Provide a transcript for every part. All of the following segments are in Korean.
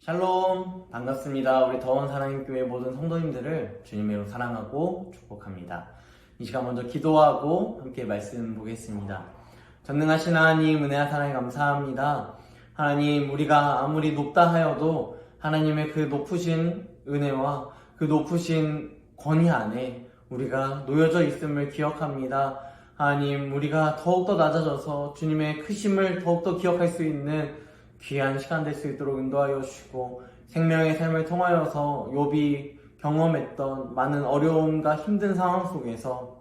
샬롬, 반갑습니다. 우리 더원 사랑교회 모든 성도님들을 주님으로 사랑하고 축복합니다. 이 시간 먼저 기도하고 함께 말씀 보겠습니다. 전능하신 하나님, 은혜와 사랑에 감사합니다. 하나님, 우리가 아무리 높다 하여도 하나님의 그 높으신 은혜와 그 높으신 권위 안에 우리가 놓여져 있음을 기억합니다. 하나님, 우리가 더욱더 낮아져서 주님의 크심을 더욱더 기억할 수 있는 귀한 시간 될 수 있도록 인도하여 주시고, 생명의 삶을 통하여서 욥이 경험했던 많은 어려움과 힘든 상황 속에서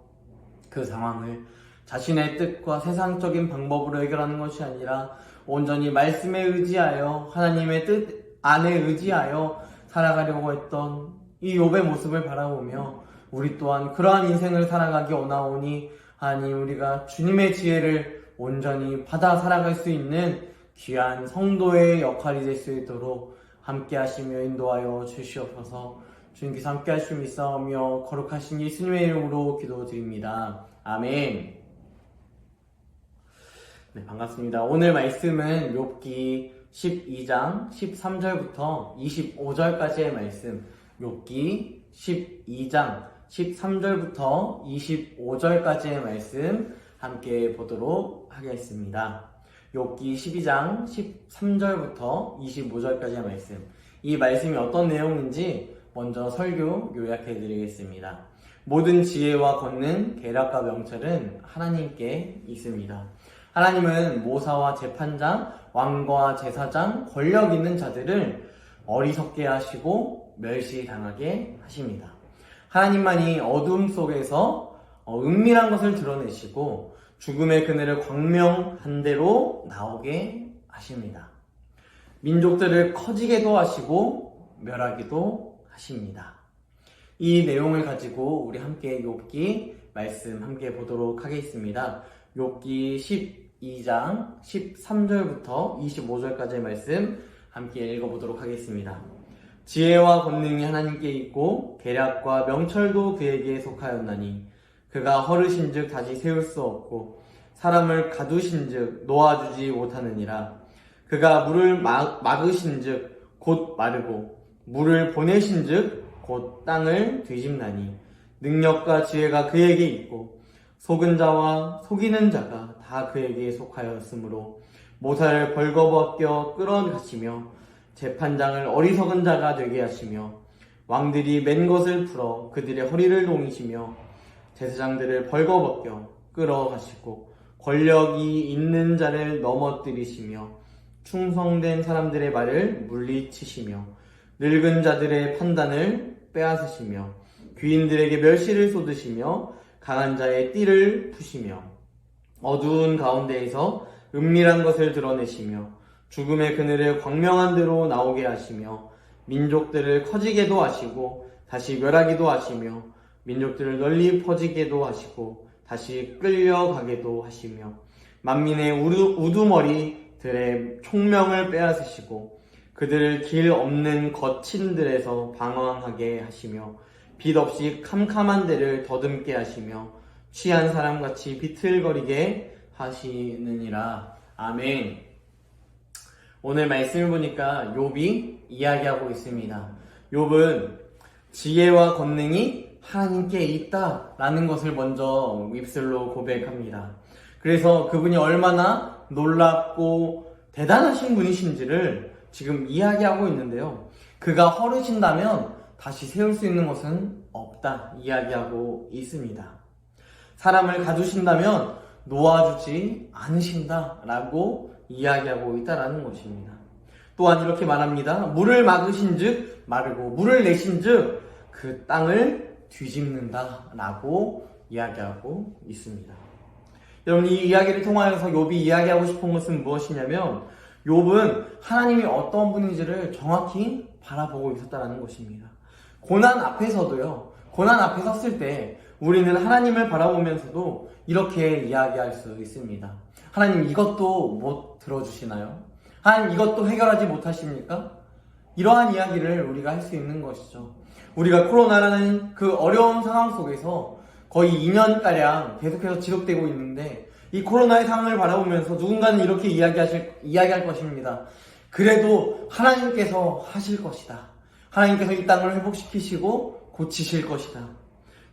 그 상황을 자신의 뜻과 세상적인 방법으로 해결하는 것이 아니라 온전히 말씀에 의지하여 하나님의 뜻 안에 의지하여 살아가려고 했던 이 욥의 모습을 바라보며 우리 또한 그러한 인생을 살아가기 원하오니, 하나님, 우리가 주님의 지혜를 온전히 받아 살아갈 수 있는 귀한 성도의 역할이 될 수 있도록 함께 하시며 인도하여 주시옵소서. 주님께서 함께 하시며 있사오며 거룩하신 예수님의 이름으로 기도드립니다. 아멘. 네, 반갑습니다. 오늘 말씀은 욥기 12장 13절부터 25절까지의 말씀, 욥기 12장 13절부터 25절까지의 말씀 함께 보도록 하겠습니다. 욥기 12장 13절부터 25절까지의 말씀, 이 말씀이 어떤 내용인지 먼저 설교 요약해 드리겠습니다. 모든 지혜와 권능, 계략과 명철은 하나님께 있습니다. 하나님은 모사와 재판장, 왕과 제사장, 권력 있는 자들을 어리석게 하시고 멸시당하게 하십니다. 하나님만이 어둠 속에서 은밀한 것을 드러내시고 죽음의 그늘을 광명한 대로 나오게 하십니다. 민족들을 커지게도 하시고 멸하기도 하십니다. 이 내용을 가지고 우리 함께 욥기 말씀 함께 보도록 하겠습니다. 욥기 12장 13절부터 25절까지의 말씀 함께 읽어보도록 하겠습니다. 지혜와 권능이 하나님께 있고 계략과 명철도 그에게 속하였나니 그가 허르신즉 다시 세울 수 없고 사람을 가두신즉 놓아주지 못하느니라. 그가 물을 막으신즉 곧 마르고 물을 보내신즉 곧 땅을 뒤집나니 능력과 지혜가 그에게 있고 속은 자와 속이는 자가 다 그에게 속하였으므로 모사를 벌거벗겨 끌어가시며 재판장을 어리석은 자가 되게 하시며 왕들이 맨 것을 풀어 그들의 허리를 동이시며 제사장들을 벌거벗겨 끌어가시고 권력이 있는 자를 넘어뜨리시며 충성된 사람들의 말을 물리치시며 늙은 자들의 판단을 빼앗으시며 귀인들에게 멸시를 쏟으시며 강한 자의 띠를 푸시며 어두운 가운데에서 은밀한 것을 드러내시며 죽음의 그늘을 광명한 대로 나오게 하시며 민족들을 커지게도 하시고 다시 멸하기도 하시며 민족들을 널리 퍼지게도 하시고 다시 끌려가게도 하시며 만민의 우두머리들의 총명을 빼앗으시고 그들을 길 없는 거친들에서 방황하게 하시며 빛 없이 캄캄한 데를 더듬게 하시며 취한 사람같이 비틀거리게 하시느니라. 아멘. 오늘 말씀을 보니까 욥이 이야기하고 있습니다. 욥은 지혜와 권능이 하나님께 있다라는 것을 먼저 입술로 고백합니다. 그래서 그분이 얼마나 놀랍고 대단하신 분이신지를 지금 이야기하고 있는데요. 그가 허르신다면 다시 세울 수 있는 것은 없다 이야기하고 있습니다. 사람을 가두신다면 놓아주지 않으신다라고 이야기하고 있다라는 것입니다. 또한 이렇게 말합니다. 물을 막으신즉 마르고 물을 내신즉 그 땅을 뒤집는다 라고 이야기하고 있습니다. 여러분, 이 이야기를 통하여서 욥이 이야기하고 싶은 것은 무엇이냐면 욥은 하나님이 어떤 분인지를 정확히 바라보고 있었다는 것입니다. 고난 앞에서도요, 고난 앞에 섰을 때 우리는 하나님을 바라보면서도 이렇게 이야기할 수 있습니다. 하나님, 이것도 못 들어주시나요? 하나님, 이것도 해결하지 못하십니까? 이러한 이야기를 우리가 할 수 있는 것이죠. 우리가 코로나라는 그 어려운 상황 속에서 거의 2년가량 계속해서 지속되고 있는데 이 코로나의 상황을 바라보면서 누군가는 이렇게 이야기할 것입니다. 그래도 하나님께서 하실 것이다. 하나님께서 이 땅을 회복시키시고 고치실 것이다.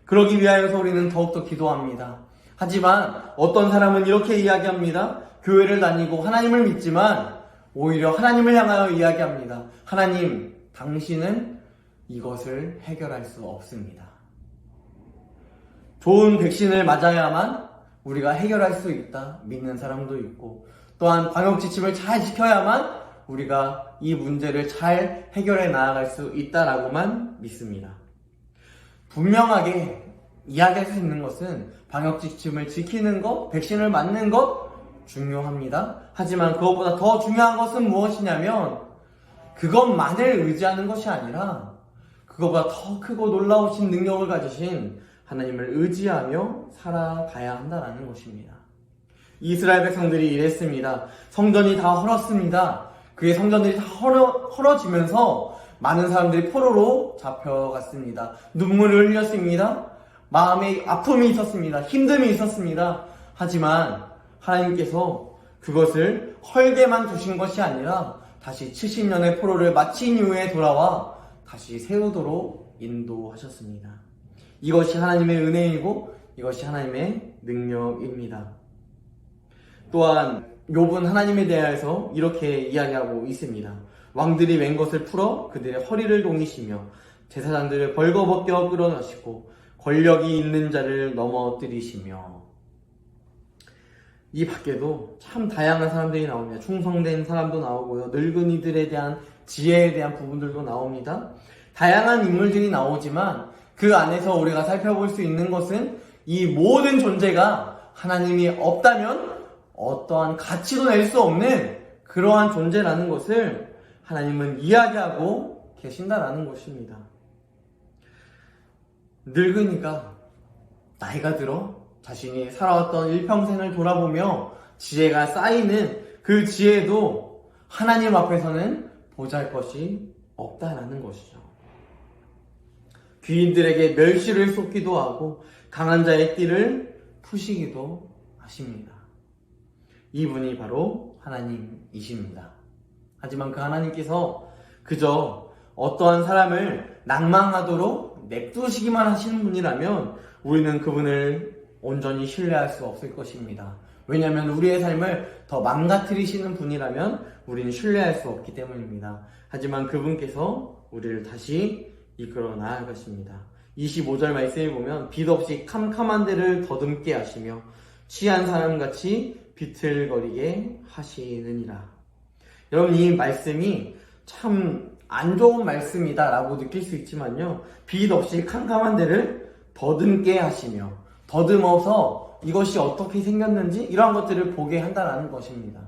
그러기 위하여서 우리는 더욱더 기도합니다. 하지만 어떤 사람은 이렇게 이야기합니다. 교회를 다니고 하나님을 믿지만 오히려 하나님을 향하여 이야기합니다. 하나님, 당신은 이것을 해결할 수 없습니다. 좋은 백신을 맞아야만 우리가 해결할 수 있다 믿는 사람도 있고, 또한 방역지침을 잘 지켜야만 우리가 이 문제를 잘 해결해 나아갈 수 있다라고만 믿습니다. 분명하게 이야기할 수 있는 것은 방역지침을 지키는 것, 백신을 맞는 것 중요합니다. 하지만 그것보다 더 중요한 것은 무엇이냐면 그것만을 의지하는 것이 아니라 그것보다 더 크고 놀라우신 능력을 가지신 하나님을 의지하며 살아가야 한다는 것입니다. 이스라엘 백성들이 이랬습니다. 성전이 다 헐었습니다. 그의 성전들이 다 헐어지면서 많은 사람들이 포로로 잡혀갔습니다. 눈물을 흘렸습니다. 마음에 아픔이 있었습니다. 힘듦이 있었습니다. 하지만 하나님께서 그것을 헐게만 두신 것이 아니라 다시 70년의 포로를 마친 이후에 돌아와 다시 세우도록 인도하셨습니다. 이것이 하나님의 은혜이고 이것이 하나님의 능력입니다. 또한 욥은 하나님에 대해서 이렇게 이야기하고 있습니다. 왕들이 맨 것을 풀어 그들의 허리를 동이시며 제사장들을 벌거벗겨 끌어내시고 권력이 있는 자를 넘어뜨리시며. 이 밖에도 참 다양한 사람들이 나옵니다. 충성된 사람도 나오고요. 늙은이들에 대한 지혜에 대한 부분들도 나옵니다. 다양한 인물들이 나오지만 그 안에서 우리가 살펴볼 수 있는 것은 이 모든 존재가 하나님이 없다면 어떠한 가치도 낼 수 없는 그러한 존재라는 것을 하나님은 이야기하고 계신다라는 것입니다. 늙은이가 나이가 들어 자신이 살아왔던 일평생을 돌아보며 지혜가 쌓이는 그 지혜도 하나님 앞에서는 보잘것이 없다라는 것이죠. 귀인들에게 멸시를 쏟기도 하고 강한 자의 띠를 푸시기도 하십니다. 이분이 바로 하나님이십니다. 하지만 그 하나님께서 그저 어떠한 사람을 낭망하도록 냅두시기만 하시는 분이라면 우리는 그분을 온전히 신뢰할 수 없을 것입니다. 왜냐하면 우리의 삶을 더 망가뜨리시는 분이라면 우리는 신뢰할 수 없기 때문입니다. 하지만 그분께서 우리를 다시 이끌어 나아갈 것입니다. 25절 말씀에 보면 빛 없이 캄캄한 데를 더듬게 하시며 취한 사람같이 비틀거리게 하시느니라. 여러분, 이 말씀이 참 안 좋은 말씀이다 라고 느낄 수 있지만요, 빛 없이 캄캄한 데를 더듬게 하시며, 더듬어서 이것이 어떻게 생겼는지 이러한 것들을 보게 한다는 것입니다.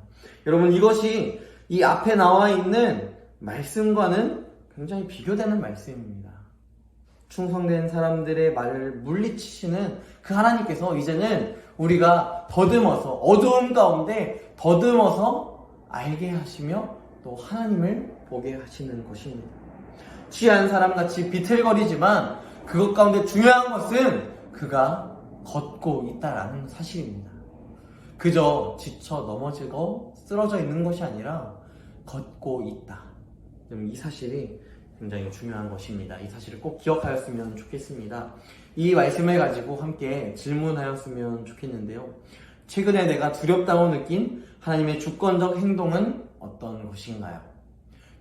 여러분, 이것이 이 앞에 나와 있는 말씀과는 굉장히 비교되는 말씀입니다. 충성된 사람들의 말을 물리치시는 그 하나님께서 이제는 우리가 더듬어서 어두움 가운데 더듬어서 알게 하시며 또 하나님을 보게 하시는 것입니다. 취한 사람같이 비틀거리지만 그것 가운데 중요한 것은 그가 걷고 있다라는 사실입니다. 그저 지쳐 넘어지고 쓰러져 있는 것이 아니라 걷고 있다. 이 사실이 굉장히 중요한 것입니다. 이 사실을 꼭 기억하였으면 좋겠습니다. 이 말씀을 가지고 함께 질문하였으면 좋겠는데요. 최근에 내가 두렵다고 느낀 하나님의 주권적 행동은 어떤 것인가요?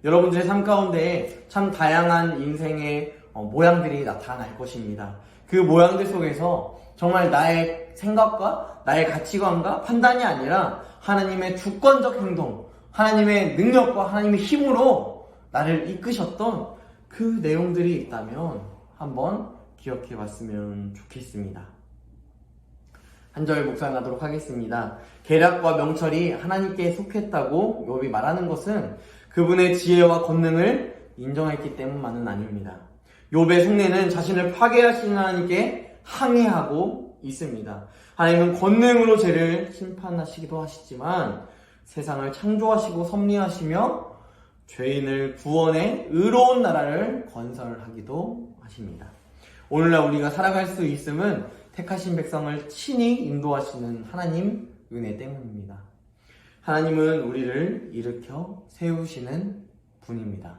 여러분들의 삶 가운데 참 다양한 인생의 모양들이 나타날 것입니다. 그 모양들 속에서 정말 나의 생각과 나의 가치관과 판단이 아니라 하나님의 주권적 행동, 하나님의 능력과 하나님의 힘으로 나를 이끄셨던 그 내용들이 있다면 한번 기억해 봤으면 좋겠습니다. 한 절 묵상하도록 하겠습니다. 계략과 명철이 하나님께 속했다고 욥이 말하는 것은 그분의 지혜와 권능을 인정했기 때문만은 아닙니다. 욥의 속내는 자신을 파괴하시는 하나님께 항의하고 있습니다. 하나님은 권능으로 죄를 심판하시기도 하시지만 세상을 창조하시고 섭리하시며 죄인을 구원해 의로운 나라를 건설하기도 하십니다. 오늘날 우리가 살아갈 수 있음은 택하신 백성을 친히 인도하시는 하나님 은혜 때문입니다. 하나님은 우리를 일으켜 세우시는 분입니다.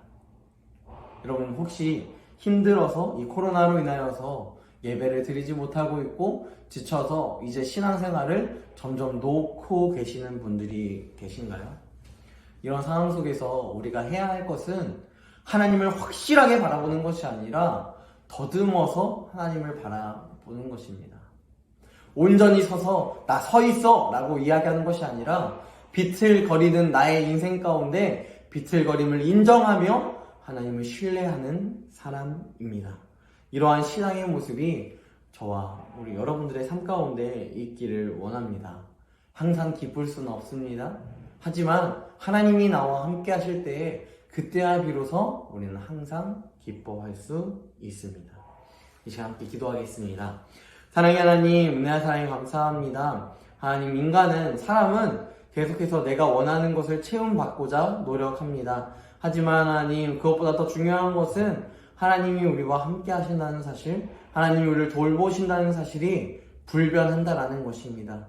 여러분 혹시 힘들어서 이 코로나로 인하여서 예배를 드리지 못하고 있고 지쳐서 이제 신앙생활을 점점 놓고 계시는 분들이 계신가요? 이런 상황 속에서 우리가 해야 할 것은 하나님을 확실하게 바라보는 것이 아니라 더듬어서 하나님을 바라보는 것입니다. 온전히 서서 나 서 있어 라고 이야기하는 것이 아니라 비틀거리는 나의 인생 가운데 비틀거림을 인정하며 하나님을 신뢰하는 사람입니다. 이러한 신앙의 모습이 저와 우리 여러분들의 삶 가운데 있기를 원합니다. 항상 기쁠 수는 없습니다. 하지만 하나님이 나와 함께 하실 때에 그때야 비로소 우리는 항상 기뻐할 수 있습니다. 이 시간 함께 기도하겠습니다. 사랑의 하나님, 은혜와 사랑에 감사합니다. 하나님, 사람은 계속해서 내가 원하는 것을 체험받고자 노력합니다. 하지만 하나님, 그것보다 더 중요한 것은 하나님이 우리와 함께 하신다는 사실, 하나님이 우리를 돌보신다는 사실이 불변한다라는 것입니다.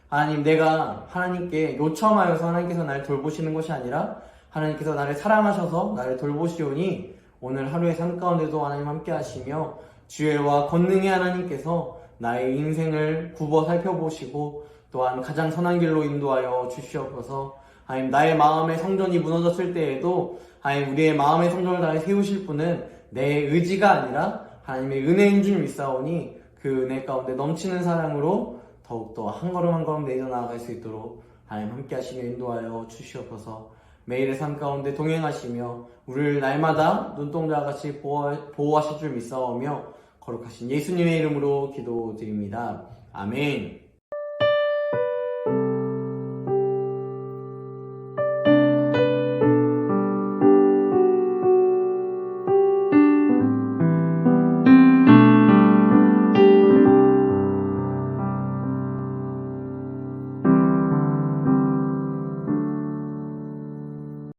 하나님, 내가 하나님께 요청하여서 하나님께서 나를 돌보시는 것이 아니라 하나님께서 나를 사랑하셔서 나를 돌보시오니 오늘 하루의 삶 가운데도 하나님 함께 하시며 지혜와 권능의 하나님께서 나의 인생을 굽어 살펴보시고 또한 가장 선한 길로 인도하여 주시옵소서. 하나님, 나의 마음의 성전이 무너졌을 때에도 하나님, 우리의 마음의 성전을 다해 세우실 분은 내 의지가 아니라 하나님의 은혜인 줄 믿사오니 그 은혜 가운데 넘치는 사랑으로 더욱더 한 걸음 한 걸음 내려 나아갈 수 있도록 하나님 함께 하시며 인도하여 주시옵소서. 매일의 삶 가운데 동행하시며 우리를 날마다 눈동자같이 보호하실 줄 믿사오며 거룩하신 예수님의 이름으로 기도드립니다. 아멘.